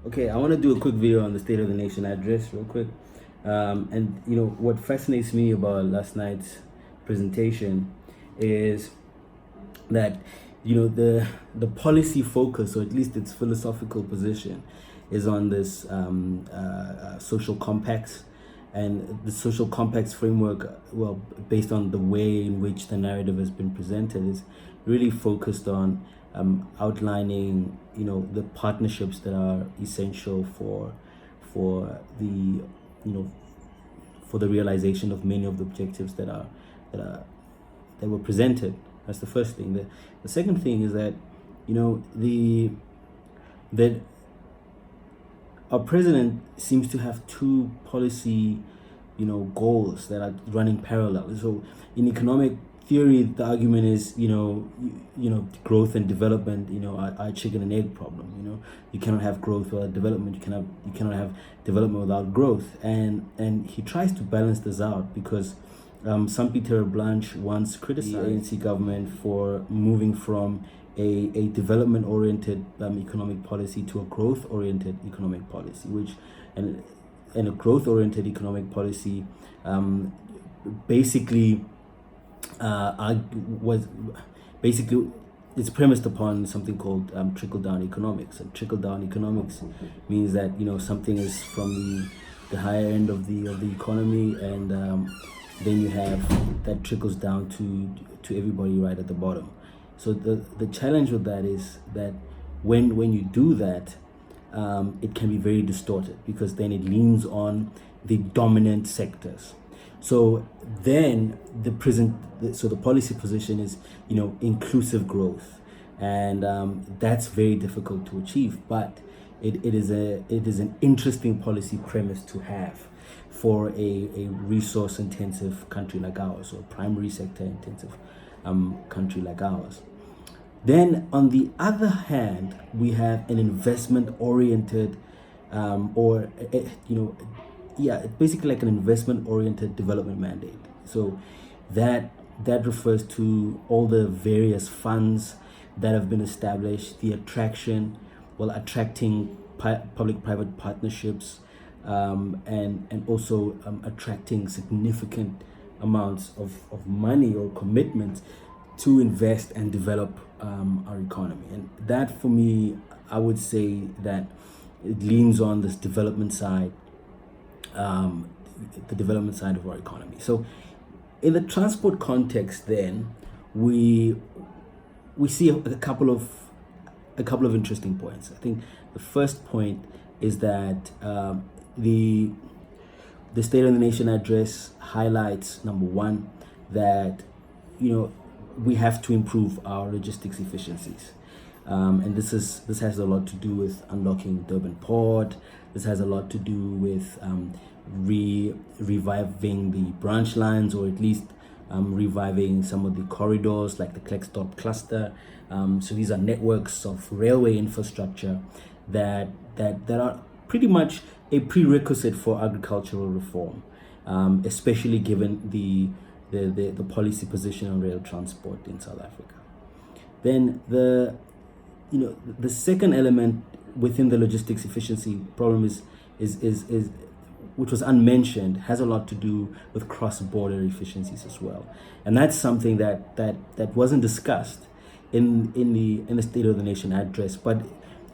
Okay, I want to do a quick video on the State of the Nation address, real quick. And what fascinates me about last night's presentation is that the policy focus, or at least its philosophical position, is on this social compacts, and the social compacts framework, well, based on the way in which the narrative has been presented, is really focused on outlining the partnerships that are essential for the for the realization of many of the objectives that were presented. That's the first thing. The second thing is that that our president seems to have two policy goals that are running parallel. So in economic theory, the argument is growth and development are a chicken and egg problem. You cannot have growth without development. You cannot have development without growth, and he tries to balance this out because Peter Blanche once criticized the ANC government for moving from a development-oriented economic policy to a growth-oriented economic policy, and a growth-oriented economic policy basically it's premised upon something called trickle-down economics. And trickle-down economics means that something is from the higher end of the economy, and then you have that trickles down to everybody right at the bottom. So the challenge with that is that when you do that, it can be very distorted, because then it leans on the dominant sectors. So then the policy position is inclusive growth, and that's very difficult to achieve. But it is an interesting policy premise to have for a resource intensive country like ours, or primary sector intensive country like ours. Then on the other hand, we have an investment oriented basically like an investment oriented development mandate. So that refers to all the various funds that have been established, the attracting public-private partnerships, and also attracting significant amounts of money or commitment to invest and develop our economy. And that, for me, I would say that it leans on this development side, the development side of our economy. So in the transport context, then we see a couple of interesting points. I think the first point is that the State of the Nation address highlights, number one, that we have to improve our logistics efficiencies, and this has a lot to do with unlocking Durban Port. This has a lot to do with reviving the branch lines, or at least reviving some of the corridors like the Klerksdorp cluster. So these are networks of railway infrastructure that are pretty much a prerequisite for agricultural reform, especially given the policy position on rail transport in South Africa. Then the second element within the logistics efficiency problem is which was unmentioned, has a lot to do with cross-border efficiencies as well, and that's something that wasn't discussed in the State of the Nation address, but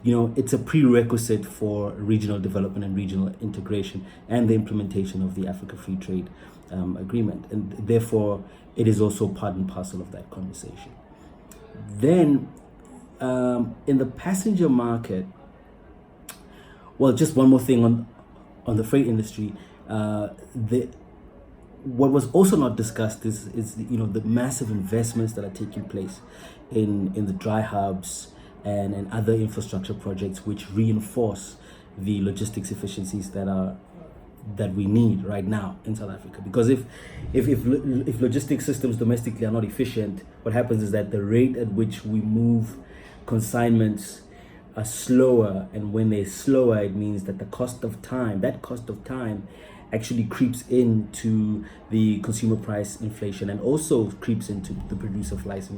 it's a prerequisite for regional development and regional integration and the implementation of the Africa Free Trade Agreement, and therefore it is also part and parcel of that conversation. Then in the passenger market, well, just one more thing on the freight industry. What was also not discussed is the massive investments that are taking place in the dry hubs and other infrastructure projects, which reinforce the logistics efficiencies that we need right now in South Africa. Because if logistics systems domestically are not efficient, what happens is that the rate at which we move consignments are slower, and when they're slower, it means that the cost of time actually creeps into the consumer price inflation, and also creeps into the producer price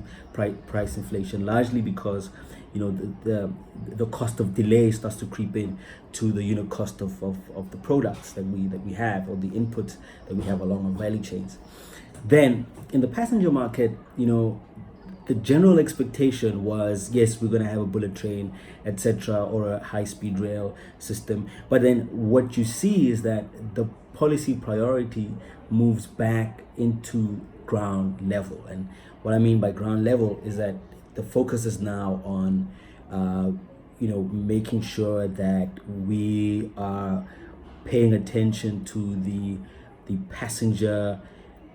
inflation, largely because the cost of delay starts to creep in to the unit cost of the products that we have, or the inputs that we have along our value chains. Then in the passenger market, the general expectation was, yes, we're going to have a bullet train, etc., or a high-speed rail system. But then what you see is that the policy priority moves back into ground level. And what I mean by ground level is that the focus is now on, making sure that we are paying attention to the passenger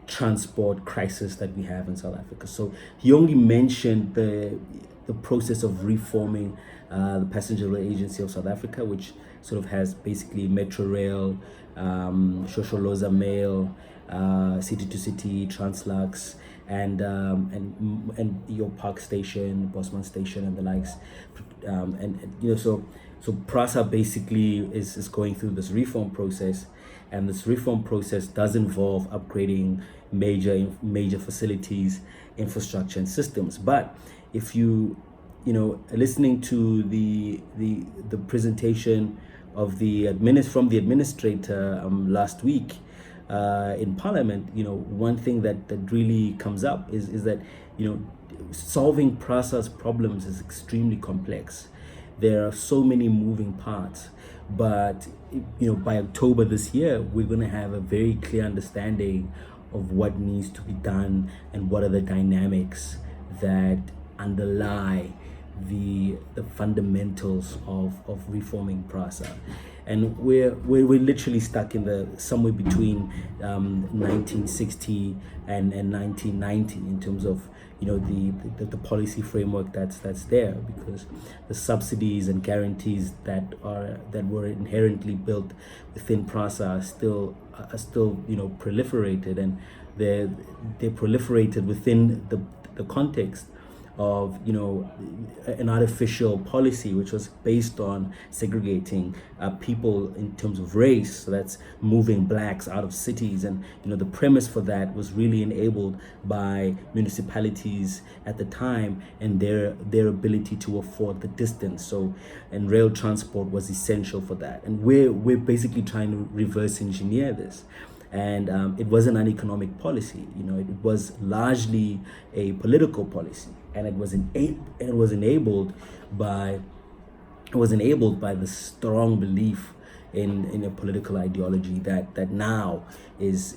transport crisis that we have in South Africa. So he only mentioned the process of reforming the Passenger Rail Agency of South Africa, which sort of has basically Metro Rail, Shosholoza Mail, City to City, Translux, and your Park Station, Bosman Station, and the likes. So PRASA basically is going through this reform process, and this reform process does involve upgrading major facilities, infrastructure, and systems. But if you listening to the presentation of from the administrator last week in Parliament, one thing that really comes up is that solving PRASA's problems is extremely complex. There are so many moving parts, but by October this year, we're going to have a very clear understanding of what needs to be done and what are the dynamics that underlie the fundamentals of reforming PRASA. And we're literally stuck in somewhere between 1960 and 1990 in terms of the policy framework that's there, because the subsidies and guarantees that were inherently built within PRASA are still proliferated, and they're proliferated within the context of an artificial policy which was based on segregating people in terms of race. So that's moving blacks out of cities, and the premise for that was really enabled by municipalities at the time and their ability to afford the distance. So, and rail transport was essential for that, and we're basically trying to reverse engineer this. And it wasn't an economic policy, it was largely a political policy, and it was enabled by the strong belief in a political ideology that now is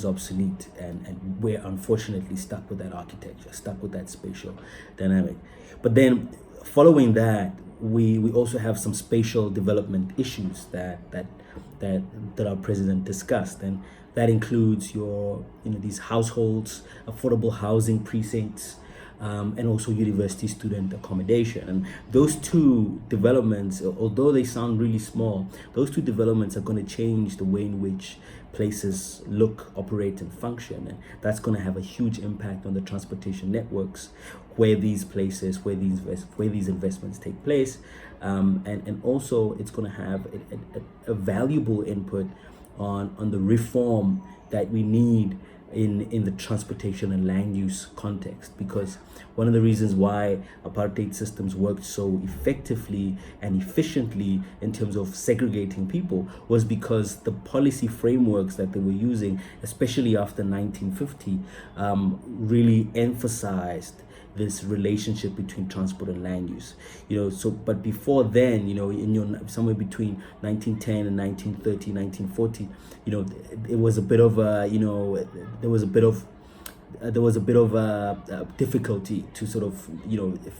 obsolete, and we're unfortunately stuck with that architecture, stuck with that spatial dynamic. But then following that, we also have some spatial development issues that our president discussed, and that includes these households, affordable housing precincts, and also university student accommodation. And those two developments, although they sound really small, those two developments are going to change the way in which places look, operate, and function, and that's going to have a huge impact on the transportation networks where these investments take place, and also it's going to have a valuable input on the reform that we need in the transportation and land use context, because one of the reasons why apartheid systems worked so effectively and efficiently in terms of segregating people was because the policy frameworks that they were using, especially after 1950, really emphasized this relationship between transport and land use. But before then, somewhere between 1910 and 1930, 1940, it was a bit of there was a bit of difficulty to sort of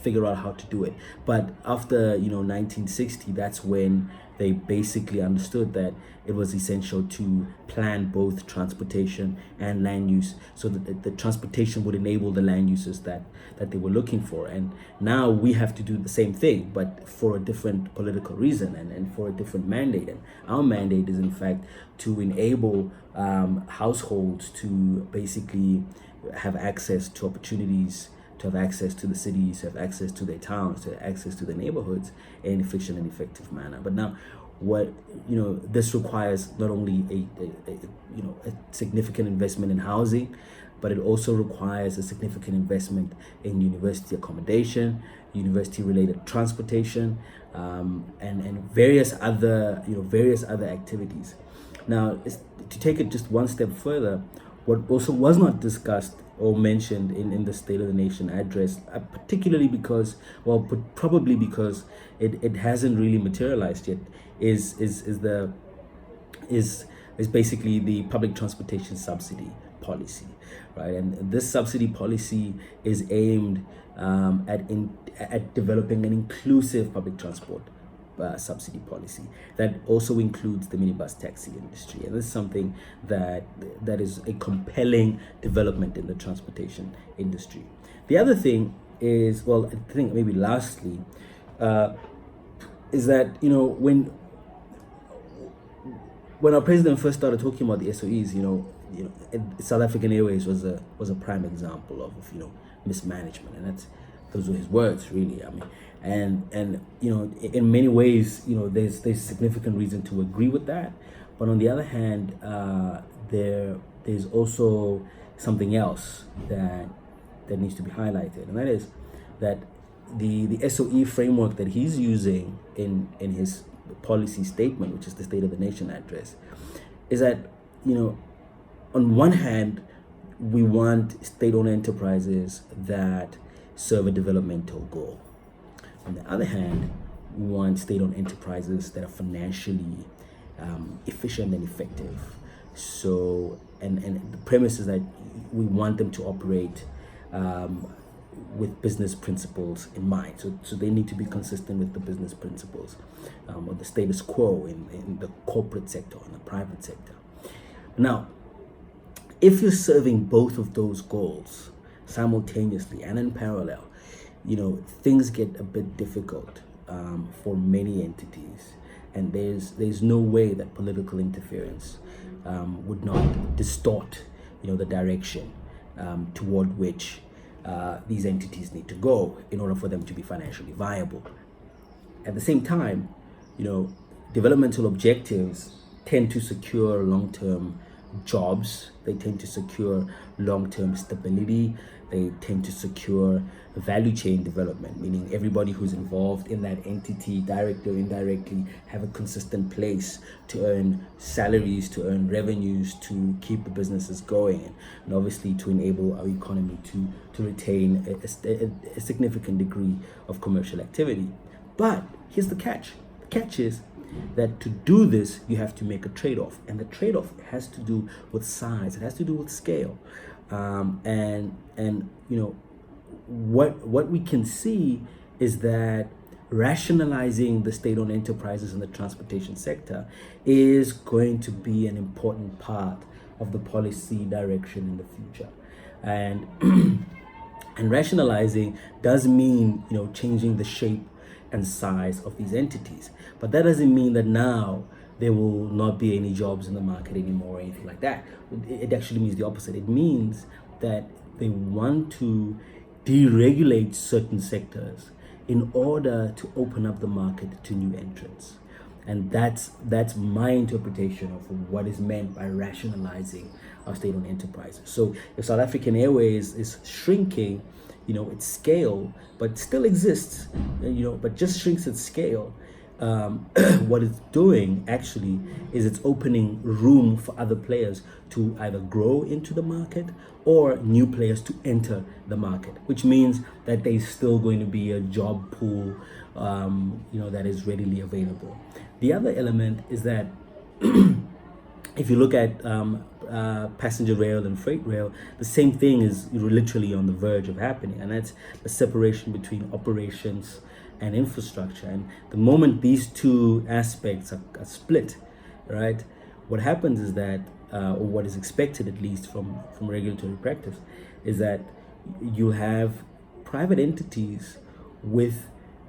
figure out how to do it. But after 1960, that's when they basically understood that it was essential to plan both transportation and land use, so that the transportation would enable the land uses that they were looking for. And now we have to do the same thing, but for a different political reason and for a different mandate. And our mandate is in fact to enable households to basically have access to opportunities, to have access to the cities, to have access to their towns, to have access to their neighborhoods in an efficient and effective manner. But now, this requires not only a significant investment in housing, but it also requires a significant investment in university accommodation, university-related transportation, and various other activities. Now, to take it just one step further, what also was not discussed or mentioned in the State of the Nation address, particularly because, probably because it hasn't really materialized yet, is basically the public transportation subsidy policy, right? And this subsidy policy is aimed at developing an inclusive public transport subsidy policy that also includes the minibus taxi industry, and this is something that is a compelling development in the transportation industry. The other thing is, I think maybe lastly, is that when our president first started talking about the SOEs, South African Airways was a prime example of mismanagement, and those were his words, really. I mean, and in many ways, there's significant reason to agree with that, but on the other hand, there's also something else that needs to be highlighted, and that is that the SOE framework that he's using in his policy statement, which is the State of the Nation address, is that on one hand, we want state-owned enterprises that serve a developmental goal. On the other hand, we want state-owned enterprises that are financially efficient and effective. So, and the premise is that we want them to operate with business principles in mind. So they need to be consistent with the business principles or the status quo in the corporate sector and the private sector. Now, if you're serving both of those goals simultaneously and in parallel, things get a bit difficult for many entities, and there's no way that political interference would not distort the direction toward which these entities need to go in order for them to be financially viable. At the same time, developmental objectives tend to secure long-term jobs, they tend to secure long-term stability, they tend to secure value chain development, meaning everybody who's involved in that entity, directly or indirectly, have a consistent place to earn salaries, to earn revenues, to keep the businesses going, and obviously to enable our economy to retain a significant degree of commercial activity. But here's the catch. The catch is that to do this, you have to make a trade-off, and the trade-off has to do with size, it has to do with scale, and what we can see is that rationalizing the state-owned enterprises in the transportation sector is going to be an important part of the policy direction in the future, and and rationalizing does mean changing the shape and size of these entities, but that doesn't mean that now there will not be any jobs in the market anymore or anything like that. It actually means the opposite. It means that they want to deregulate certain sectors in order to open up the market to new entrants, and that's my interpretation of what is meant by rationalizing our state-owned enterprises. So if South African Airways is shrinking its scale, but still exists, but just shrinks its scale, what it's doing actually is it's opening room for other players to either grow into the market or new players to enter the market, which means that there's still going to be a job pool that is readily available. The other element is that if you look at passenger rail and freight rail, the same thing is literally on the verge of happening, and that's the separation between operations and infrastructure. And the moment these two aspects are split, right, what happens is that, or what is expected at least from regulatory practice, is that you have private entities with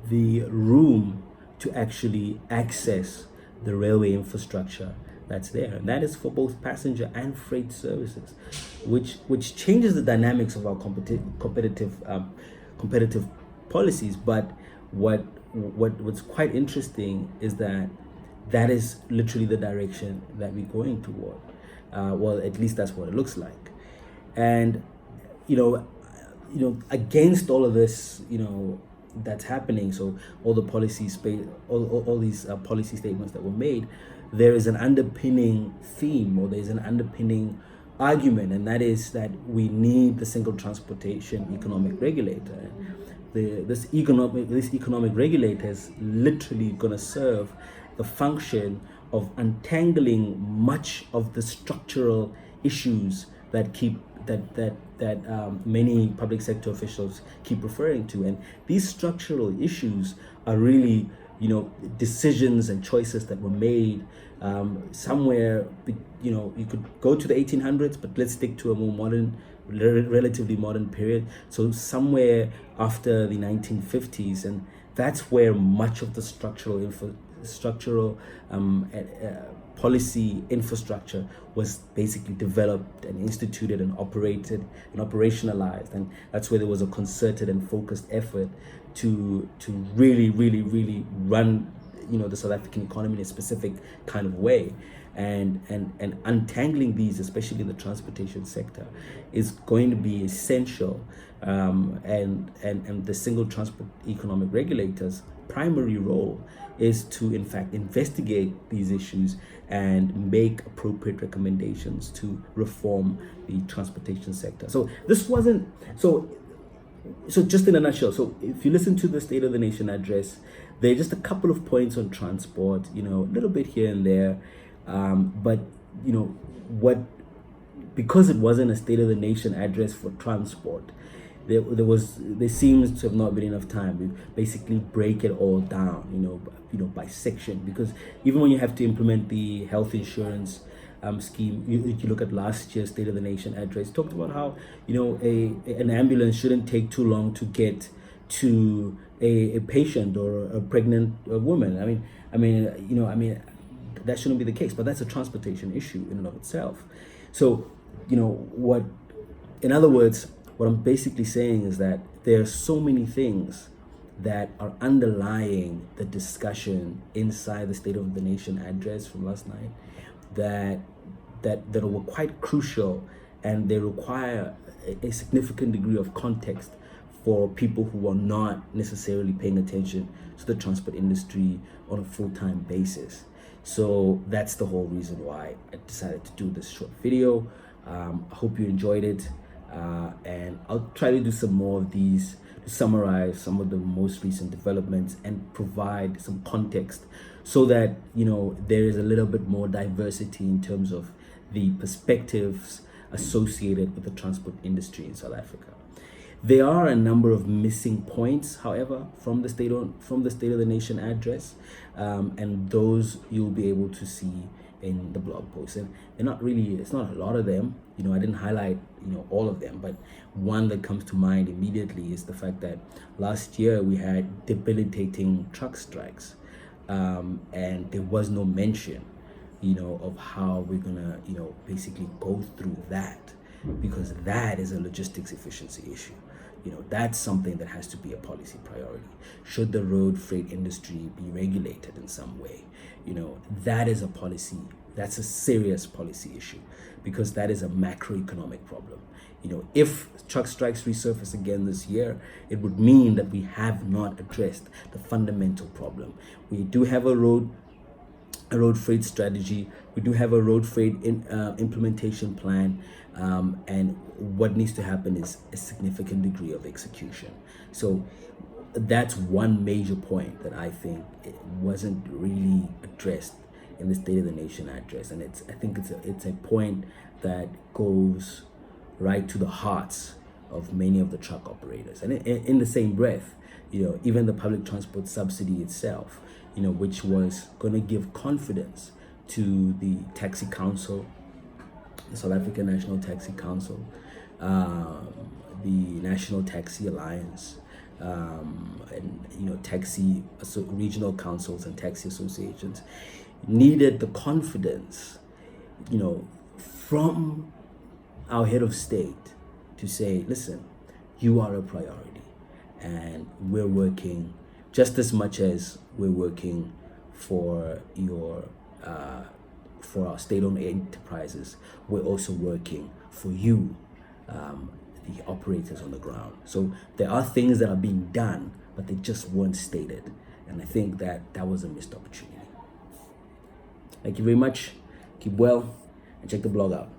the room to actually access the railway infrastructure that's there, and that is for both passenger and freight services, which changes the dynamics of our competitive policies. But what's quite interesting is that is literally the direction that we're going toward. Well, at least that's what it looks like. And you know, against all of this, that's happening. So all the all these policy statements that were made, there is an underpinning theme, or there's an underpinning argument, and that is that we need the single transportation economic regulator. This economic regulator is literally going to serve the function of untangling much of the structural issues that many public sector officials keep referring to. And these structural issues are really, decisions and choices that were made somewhere. You could go to the 1800s, but let's stick to a more modern, relatively modern period. So somewhere after the 1950s, and that's where much of the structural policy infrastructure was basically developed and instituted and operated and operationalized. And that's where there was a concerted and focused effort to really, really, really run the South African economy in a specific kind of way. And untangling these, especially the transportation sector, is going to be essential. And the single transport economic regulator's primary role is to, in fact, investigate these issues and make appropriate recommendations to reform the transportation sector. So this wasn't so just in a nutshell. So if you listen to the State of the Nation address, there are just a couple of points on transport, a little bit here and there. But because it wasn't a State of the Nation address for transport, there seems to have not been enough time. We basically break it all down, by section, because even when you have to implement the health insurance scheme, you look at last year's State of the Nation address, talked about how an ambulance shouldn't take too long to get to a patient or a pregnant woman. I mean that shouldn't be the case, but that's a transportation issue in and of itself. So in other words, what I'm basically saying is that there are so many things that are underlying the discussion inside the State of the Nation address from last night that were quite crucial, and they require a significant degree of context for people who are not necessarily paying attention to the transport industry on a full-time basis. So that's the whole reason why I decided to do this short video. I hope you enjoyed it, and I'll try to do some more of these to summarize some of the most recent developments and provide some context so that there is a little bit more diversity in terms of the perspectives associated with the transport industry in South Africa. There are a number of missing points, however, from the State of the Nation address, and those you'll be able to see in the blog post. And it's not a lot of them. I didn't highlight all of them, but one that comes to mind immediately is the fact that last year we had debilitating truck strikes, and there was no mention of how we're gonna basically go through that, because that is a logistics efficiency issue. That's something that has to be a policy priority. Should the road freight industry be regulated in some way? That is that's a serious policy issue, because that is a macroeconomic problem. If truck strikes resurface again this year, it would mean that we have not addressed the fundamental problem. We do have a road freight strategy. We do have a road freight implementation plan, and what needs to happen is a significant degree of execution. So that's one major point that I think it wasn't really addressed in the State of the Nation address, and I think it's a point that goes right to the hearts of many of the truck operators. And in the same breath, even the public transport subsidy itself, which was going to give confidence to the Taxi Council, the South African National Taxi Council, the National Taxi Alliance, and regional councils and taxi associations, needed the confidence, from our head of state to say, listen, you are a priority, and we're working just as much as we're working for our state-owned enterprises. We're also working for you, the operators on the ground. So there are things that are being done, but they just weren't stated. And I think that was a missed opportunity. Thank you very much. Keep well and check the blog out.